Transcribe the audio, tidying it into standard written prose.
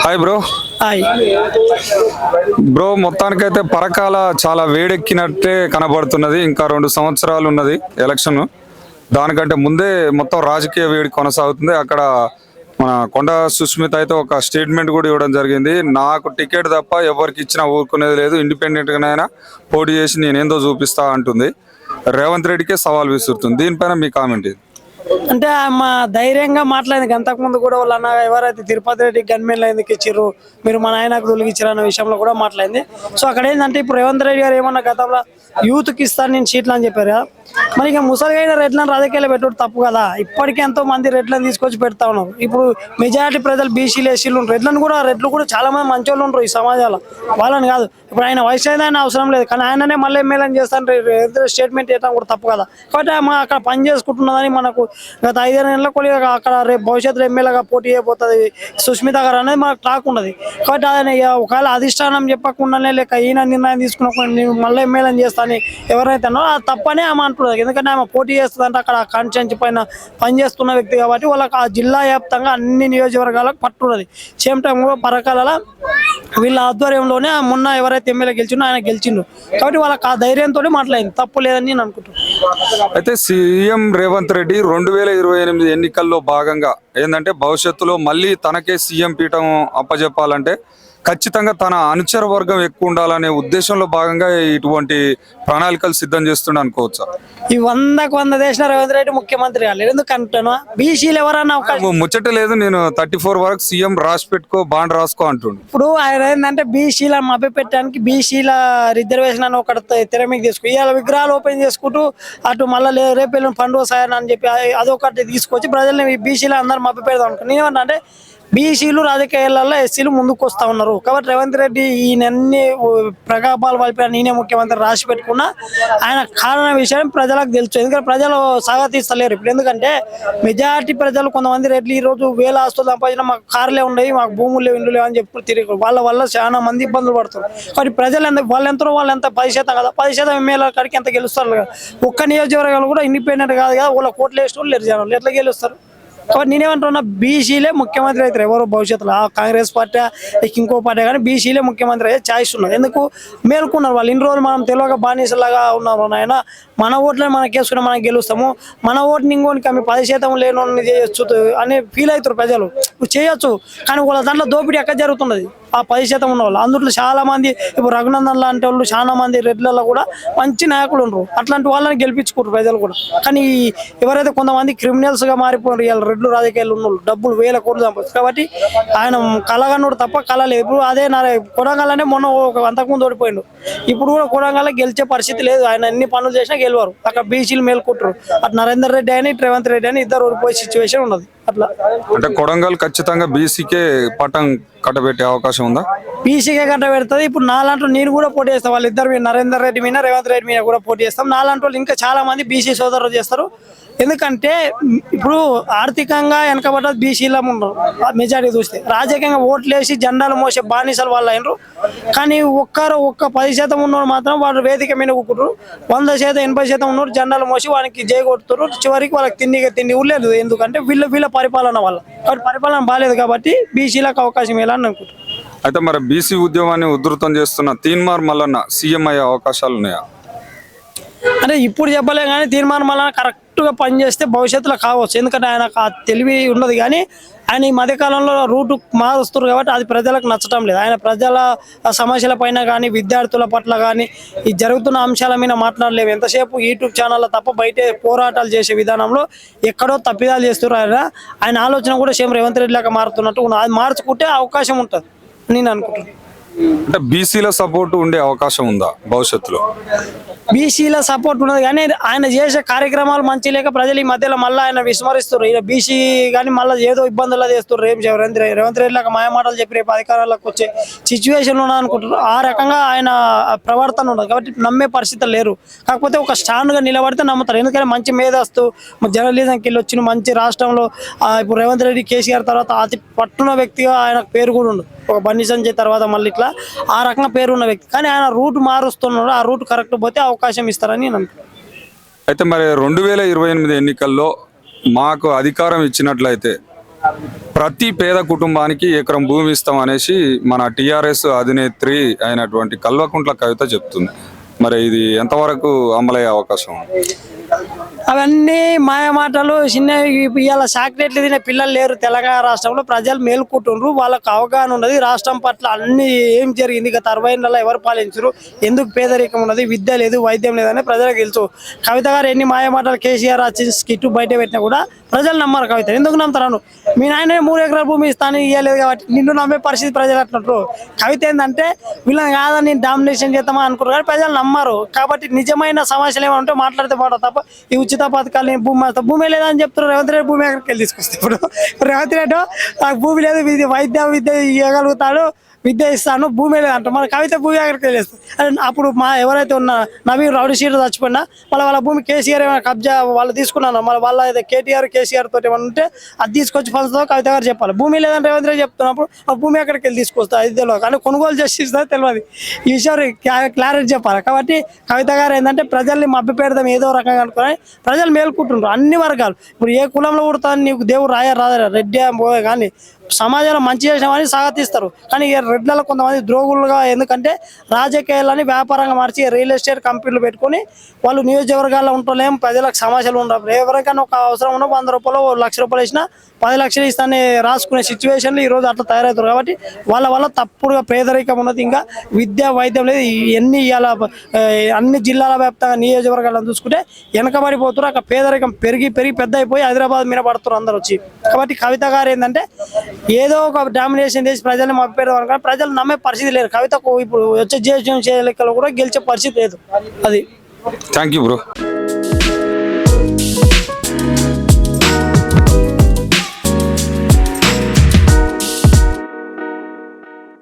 Hi bro. Hi bro, మొత్తానికైతే పరకాల చాలా వేడెక్కినట్టే కనబడుతున్నది. ఇంకా 2 సంవత్సరాలు ఉన్నది ఎలక్షన్. దానికంటే ముందే మొత్తం రాజకీయ వేడి కొనసాగుతుంది. అక్కడ మన కొండ సుస్మిత అయితే ఒక స్టేట్మెంట్ కూడా ఇవ్వడం జరిగింది. నాకు టికెట్ తప్ప ఎవరికి ఇచ్చినా ఊరుకునేది లేదు, ఇండిపెండెంట్ గానైనా పోటీ చేసి నేనేందో చూపిస్తా అంటుంది. రేవంత్ రెడ్డికే సవాల్ విసురుతుంది. దీనిపైన మీ కామెంట్ ఇది. అంటే మా ధైర్యంగా మాట్లాడింది. అంతకుముందు కూడా వాళ్ళ అన్న ఎవరైతే తిరుపతి రెడ్డి గన్మెన్లు ఎందుకు ఇచ్చారు, మీరు మా నాయనకు తొలగిచ్చారు అన్న విషయంలో కూడా మాట్లాడింది. సో అక్కడ ఏంటంటే ఇప్పుడు రేవంత్ రెడ్డి గారు ఏమన్నా గతంలో యూత్కి ఇస్తాను నేను సీట్లు అని చెప్పారు కదా, మరి ఇక ముసలిగైన రెడ్లను రాజకీయాలు పెట్టడం తప్పు కదా. ఇప్పటికీ ఎంతో మంది రెడ్లను తీసుకొచ్చి పెడతా ఉన్నారు. ఇప్పుడు మెజారిటీ ప్రజలు బీసీలు ఎస్సీలు ఉంటారు. రెడ్లు కూడా చాలా మంది మంచి వాళ్ళు ఉంటారు ఈ సమాజంలో, వాళ్ళని కాదు. ఇప్పుడు ఆయన వయసు అయినా అవసరం లేదు, కానీ ఆయననే మళ్ళీ ఎమ్మెల్యేని చేస్తాను స్టేట్మెంట్ చేయడం కూడా తప్పు కదా. కాబట్టి అక్కడ పని చేసుకుంటున్నదని మనకు గత 5 నెలల కొద్దిగా అక్కడ రేపు భవిష్యత్తులో ఎమ్మెల్యేగా పోటీ చేయబోతుంది సుస్మిత గారు అనేది మనకు టాక్ ఉన్నది. కాబట్టి ఆయన ఒకవేళ అధిష్టానం చెప్పకుండానే లేక ఈయన నిర్ణయం తీసుకున్నప్పుడు నేను మళ్ళీ ఎమ్మెల్యేని చేస్తాను ఎవరైతే అన్నారో అది తప్పనే ఆమె అంటున్నారు. ఎందుకంటే ఆమె పోటీ చేస్తుందంటే అక్కడ కాన్స్టిట్యూన్సీ పైన పనిచేస్తున్న వ్యక్తి కాబట్టి వాళ్ళకి ఆ జిల్లా వ్యాప్తంగా అన్ని నియోజకవర్గాలకు పట్టున్నది. సేమ్ టైం పరకాలలో వీళ్ళ ఆధ్వర్యంలోనే మొన్న ఎవరైతే ఎమ్మెల్యే గెలిచిండో ఆయన గెలిచిండు. కాబట్టి వాళ్ళకి ఆ ధైర్యంతో మాట్లాడింది, తప్పు లేదని నేను అనుకుంటున్నాను. అయితే సీఎం రేవంత్ రెడ్డి 2028 ఎన్నికల్లో భాగంగా ఏంటంటే భవిష్యత్తులో మళ్ళీ తనకే సీఎం పీఠం అప్పజెప్పాలంటే ఖచ్చితంగా తన అనుచర వర్గం ఎక్కువ ఉండాలనే ఉద్దేశంలో భాగంగా ఇటువంటి ప్రణాళికలు సిద్ధం చేస్తుండ అనుకోవచ్చా? ఈ 100కు 100 దేశ రేవంత్ రెడ్డి ముఖ్యమంత్రి కాలేదు. ఎందుకంటాను బీసీలు ఎవరన్నా ముచ్చట లేదు, నేను 34 వరకు సీఎం రాసి పెట్టుకో బాండ్ రాసుకో అంటుండు. ఇప్పుడు ఆయన ఏంటంటే బీసీల మభ్య పెట్టడానికి బీసీల రిజర్వేషన్ అని ఒకటి తెర మీద తీసుకు ఇవాళ విగ్రహాలు ఓపెన్ చేసుకుంటూ అటు మళ్ళీ రేపు పండుగ సాయన అని చెప్పి అదొకటి తీసుకొచ్చి ప్రజల్ని బీసీలు అందరూ మభ్య పెడదాం అనుకున్నాను. నేనేమంటే బీసీలు రాజకీయాలలో ఎస్సీలు ముందుకు వస్తూ ఉన్నారు. కాబట్టి రేవంత్ రెడ్డి ఈయనన్ని ప్రగాపాలు వైపు నేనే ముఖ్యమంత్రి రాసి పెట్టుకున్నా ఆయన కారణ విషయం ప్రజలకు తెలుసు. ఎందుకంటే ప్రజలు స్వాగతిస్తలేరు ఇప్పుడు. ఎందుకంటే మెజారిటీ ప్రజలు కొంతమంది రెడ్లు ఈ రోజు వేల ఆస్తులు సంపాదించిన మాకు కార్లే ఉండేవి, మాకు భూములు లేవు, ఇండ్లు లేవు అని చెప్పి తిరిగి వాళ్ళ వల్ల చాలా మంది ఇబ్బందులు పడుతున్నారు. కాబట్టి ప్రజలు వాళ్ళు ఎంత 10% కదా, 10% ఎమ్మెల్యే కాడికి ఎంత గెలుస్తారు కదా. ఒక్క నియోజకవర్గాలు కూడా ఇండిపెండెంట్ కాదు కదా, వాళ్ళ కోట్లు వేసిన వాళ్ళు లేరు జనాలు, ఎట్లా గెలుస్తారు? కాబట్టి నేనేమంటున్నా బీసీలే ముఖ్యమంత్రి అవుతారు ఎవరో భవిష్యత్తులో. కాంగ్రెస్ పార్టీ ఇంకో పార్టీ కానీ బీసీలే ముఖ్యమంత్రి అయ్యే ఛాయిస్ ఉన్నది. ఎందుకు మేల్కొన్నారు వాళ్ళు ఇన్ని రోజులు మనం తెలియక బానిసలాగా ఉన్నారు. ఆయన మన ఓట్లని మనకి వేసుకుని మనం గెలుస్తాము, మన ఓటుని ఇంకోనికి ఆమె 10% లేని చేయొచ్చు అని ఫీల్ అవుతారు ప్రజలు. చేయొచ్చు, కానీ వాళ్ళ దాంట్లో దోపిడీ ఎక్కడ జరుగుతున్నది ఆ 10% ఉన్న వాళ్ళు. అందులో చాలా మంది ఇప్పుడు రఘునందన్ లాంటి వాళ్ళు చాలా మంది రెడ్లలో కూడా మంచి నాయకులు ఉండరు. అట్లాంటి వాళ్ళని గెలిపించుకుంటారు ప్రజలు కూడా. కానీ ఎవరైతే కొంతమంది క్రిమినల్స్ గా మారిపోయినారు ఇవాళ రెడ్లు రాజకీయాలు ఉన్న డబ్బులు 1000 కోట్లు సంపాదించారు. కాబట్టి ఆయన కలగన్నుడు తప్ప కళ లేదు. ఇప్పుడు అదే కొడంగల్నే మొన్న అంతకుముందు ఓడిపోయిండు, ఇప్పుడు కూడా కొడంగల్ గెలిచే పరిస్థితి లేదు. ఆయన ఎన్ని పనులు చేసినా గెలవారు. అక్కడ బీసీలు మేల్కుంటారు. అటు నరేందర్ రెడ్డి అని రేవంత్ రెడ్డి అని ఇద్దరు ఓడిపోయే సిచ్యువేషన్ ఉన్నది. అట్లా అంటే కొడంగల్ ఖచ్చితంగా బీసీకే పట్టం కట్టబెట్టే అవకాశం ఉందా? బీసీకే కట్టబెడుతుంది. ఇప్పుడు నాలాంటి నేను కూడా పోటీ చేస్తాం, వాళ్ళిద్దరు నరేందర్ రెడ్డి మీద రేవంత్ రెడ్డి మీద కూడా పోటీ చేస్తాం. నాలాంటి వాళ్ళు ఇంకా చాలా మంది బీసీ సోదరులు చేస్తారు. ఎందుకంటే ఇప్పుడు ఆర్థికంగా వెనకబడ్డ బీసీలో ఉన్నారు మెజారిటీ చూస్తే. రాజకీయంగా ఓట్లు వేసి జెండాలు మోసే బానిసలు వాళ్ళు అయినరు. కానీ ఒక్క 10% ఉన్నవాడు మాత్రం వాళ్ళు వేదిక మీద కూకుంటారు. 100%, 80% ఉన్నవాడు జెండాలు మోసి వానికి జై కొడుతారు. చివరికి వాళ్ళకి తిండి ఉండలేదు. ఎందుకంటే వీళ్ళ పరిపాలన వల్ల. కాబట్టి పరిపాలన బాగాలేదు కాబట్టి బీసీలకు అవకాశం ఎలా అని అనుకుంటారు. అయితే మరి బీసీ ఉద్యమాన్ని ఉధృతం చేస్తున్న తీన్మార్ మల్లన్న సీఎం అయ్యే అవకాశాలు ఉన్నాయా? అంటే ఇప్పుడు చెప్పలే కానీ తీర్మానం వల్ల కరెక్ట్గా పనిచేస్తే భవిష్యత్తులో కావచ్చు. ఎందుకంటే ఆయన తెలివి ఉన్నది, కానీ ఆయన ఈ మధ్యకాలంలో రూటు మారుస్తారు కాబట్టి అది ప్రజలకు నచ్చడం లేదు. ఆయన ప్రజల సమస్యల పైన కానీ విద్యార్థుల పట్ల కానీ ఈ జరుగుతున్న అంశాల మీద మాట్లాడలేవు. ఎంతసేపు యూట్యూబ్ ఛానల్లో తప్ప బయట పోరాటాలు చేసే విధానంలో ఎక్కడో తప్పిదాలు చేస్తున్నారు. ఆయన ఆలోచన కూడా సేమ్ రేవంత్ రెడ్డి లాగా మారుతున్నట్టు అది మార్చుకుంటే అవకాశం ఉంటుంది నేను అనుకుంటున్నాను. అంటే బీసీల సపోర్ట్ ఉండే అవకాశం ఉందా భవిష్యత్తులో? బీసీల సపోర్ట్ ఉన్నది, కానీ ఆయన చేసే కార్యక్రమాలు మంచి లేక ప్రజలు ఈ మధ్యలో మళ్ళీ ఆయన విస్మరిస్తారు. ఇలా బీసీ కానీ మళ్ళీ ఏదో ఇబ్బందులు చేస్తారు. రేవంత్ రెడ్డి లాగా మాయమాటలు చెప్పి రేపు అధికారాలకు వచ్చే సిచ్యువేషన్ ఉన్నది అనుకుంటారు. ఆ రకంగా ఆయన ప్రవర్తన ఉండదు కాబట్టి నమ్మే పరిస్థితులు లేరు. కాకపోతే ఒక స్టాండ్గా నిలబడితే నమ్ముతారు. ఎందుకంటే మంచి మేధస్తు జర్నలిజంకి వెళ్ళి వచ్చిన మంచి రాష్ట్రంలో ఇప్పుడు రేవంత్ రెడ్డి కేసీఆర్ తర్వాత అతి పట్టున్న వ్యక్తిగా ఆయన పేరు కూడా ఉండదు. ఒక బండి సంజయ్ తర్వాత మళ్ళీ ఇట్లా ఆ రకంగా పేరున్న వ్యక్తి. కానీ ఆయన రూట్ మారుస్తున్నాడు, ఆ రూట్ కరెక్ట్ పోతే అవకాశం ఇస్తారని నేను అనుకుంటున్నాను. అయితే మరి 2028 ఎన్నికల్లో మాకు అధికారం ఇచ్చినట్లయితే ప్రతి పేద కుటుంబానికి ఎకరం భూమి ఇస్తాం అనేసి మన టిఆర్ఎస్ అధినేత్రి అయినటువంటి కల్వకుంట్ల కవిత చెప్తుంది. మరి ఇది ఎంతవరకు అమలయ్యే అవకాశం ఉంది? అవన్నీ మాయ మాటలు. చిన్న ఇవాళ చాక్లెట్లు తినే పిల్లలు లేరు తెలంగాణ రాష్ట్రంలో. ప్రజలు మేలుకుంటుండ్రు, వాళ్ళకు అవగాహన ఉన్నది రాష్ట్రం పట్ల. అన్ని ఏం జరిగింది గత 60 ఏళ్ళలో, ఎవరు పాలించరు, ఎందుకు పేదరికం ఉన్నది, విద్య లేదు, వైద్యం లేదని ప్రజలకు తెలుసు. కవిత గారు ఎన్ని మాయ మాటలు కేసీఆర్ వచ్చి స్కిట్ బయట పెట్టినా కూడా ప్రజలు నమ్మరు కవిత. ఎందుకు నమ్ముతారు? మీ నాయన 3 ఎకరాల భూమి ఇస్తాను ఇవ్వలేదు కాబట్టి నిన్ను నమ్మే పరిస్థితి ప్రజలు అట్లంటారు. కవిత ఏంటంటే వీళ్ళని కాదని నేను డామినేషన్ చేద్దామా అనుకుంటారు కానీ ప్రజలు నమ్మరు. కాబట్టి నిజమైన సమస్యలు ఏమంటే మాట్లాడితే మాట తప్ప ఈ ఉచిత పథకాలు భూమి లేదని చెప్తున్నారు. రేవంత్ రెడ్డి భూమి ఎక్కడికి వెళ్ళి తీసుకొస్తే ఇప్పుడు రేవంత్ రెడ్డి నాకు భూమి లేదు, విద్య ఇవ్వగలుగుతాడు, విద్య ఇస్తాను, భూమి లేదంట. మన కవిత భూమి ఎక్కడికి వెళ్ళేస్తుంది. అప్పుడు మా ఎవరైతే ఉన్న నవీన్ రౌడీ షీట్ చచ్చిపోయినా వాళ్ళ భూమి కేసీఆర్ ఏమైనా కబ్జా వాళ్ళు తీసుకున్నాను, మళ్ళీ వాళ్ళ అయితే కేసీఆర్ తోటి ఏమైనా ఉంటే అది తీసుకొచ్చి ఫలితో కవిత గారు చెప్పాలి. భూమి లేదని రేవంత్ రెడ్డి చెప్తున్నప్పుడు ఆ భూమి ఎక్కడికి వెళ్ళి తీసుకొస్తా అది తెలియదు, కానీ కొనుగోలు చేసి ఇస్తా తెలియదు. ఈ విషయం క్లారిటీ చెప్పాలి. కాబట్టి కవిత గారు ఏంటంటే ప్రజల్ని మభ్య పెడదాం ఏదో రకంగా అనుకుని ప్రజలు మేలుకుంటుండ్రు అన్ని వర్గాలు. ఇప్పుడు ఏ కులంలో పుడతాను నీకు దేవుడు రాదా రెడ్డి పోయే కానీ సమాజంలో మంచి చేసినామని స్వాగతిస్తారు. కానీ రెడ్లలో కొంతమంది ద్రోగులుగా, ఎందుకంటే రాజకీయాలని వ్యాపారంగా మార్చి రియల్ ఎస్టేట్ కంపెనీలు పెట్టుకొని వాళ్ళు నియోజకవర్గాల్లో ఉంటలేం, ప్రజలకు సమస్యలు ఉండవు. ఎవరికైనా ఒక అవసరం ఉన్న 100 రూపాయలు 1,00,000 రూపాయలు ఇచ్చినా 10 లక్షలు ఇస్తానే రాసుకునే సిచ్యువేషన్లు ఈరోజు అట్లా తయారవుతారు. కాబట్టి వాళ్ళ వల్ల తప్పుడుగా పేదరికం ఉన్నది. ఇంకా విద్య వైద్యం లేదు. ఎన్ని ఇవాళ అన్ని జిల్లాల వ్యాప్తంగా నియోజకవర్గాలను చూసుకుంటే వెనకబడిపోతారు. అక్కడ పేదరికం పెరిగి పెద్ద అయిపోయి హైదరాబాద్ మీద పడుతారు అందరు వచ్చి. కాబట్టి కవిత గారు ఏంటంటే ఏదో ఒక డామినేషన్ చేసి ప్రజల్ని మభ్యపెడదాం అనుకుంటే ప్రజలు నమ్మే పరిస్థితి లేదు. కవితకు ఇప్పుడు వచ్చే జీఎస్టీ లెక్కలో కూడా గెలిచే పరిస్థితి లేదు. అది థ్యాంక్ యూ బ్రో.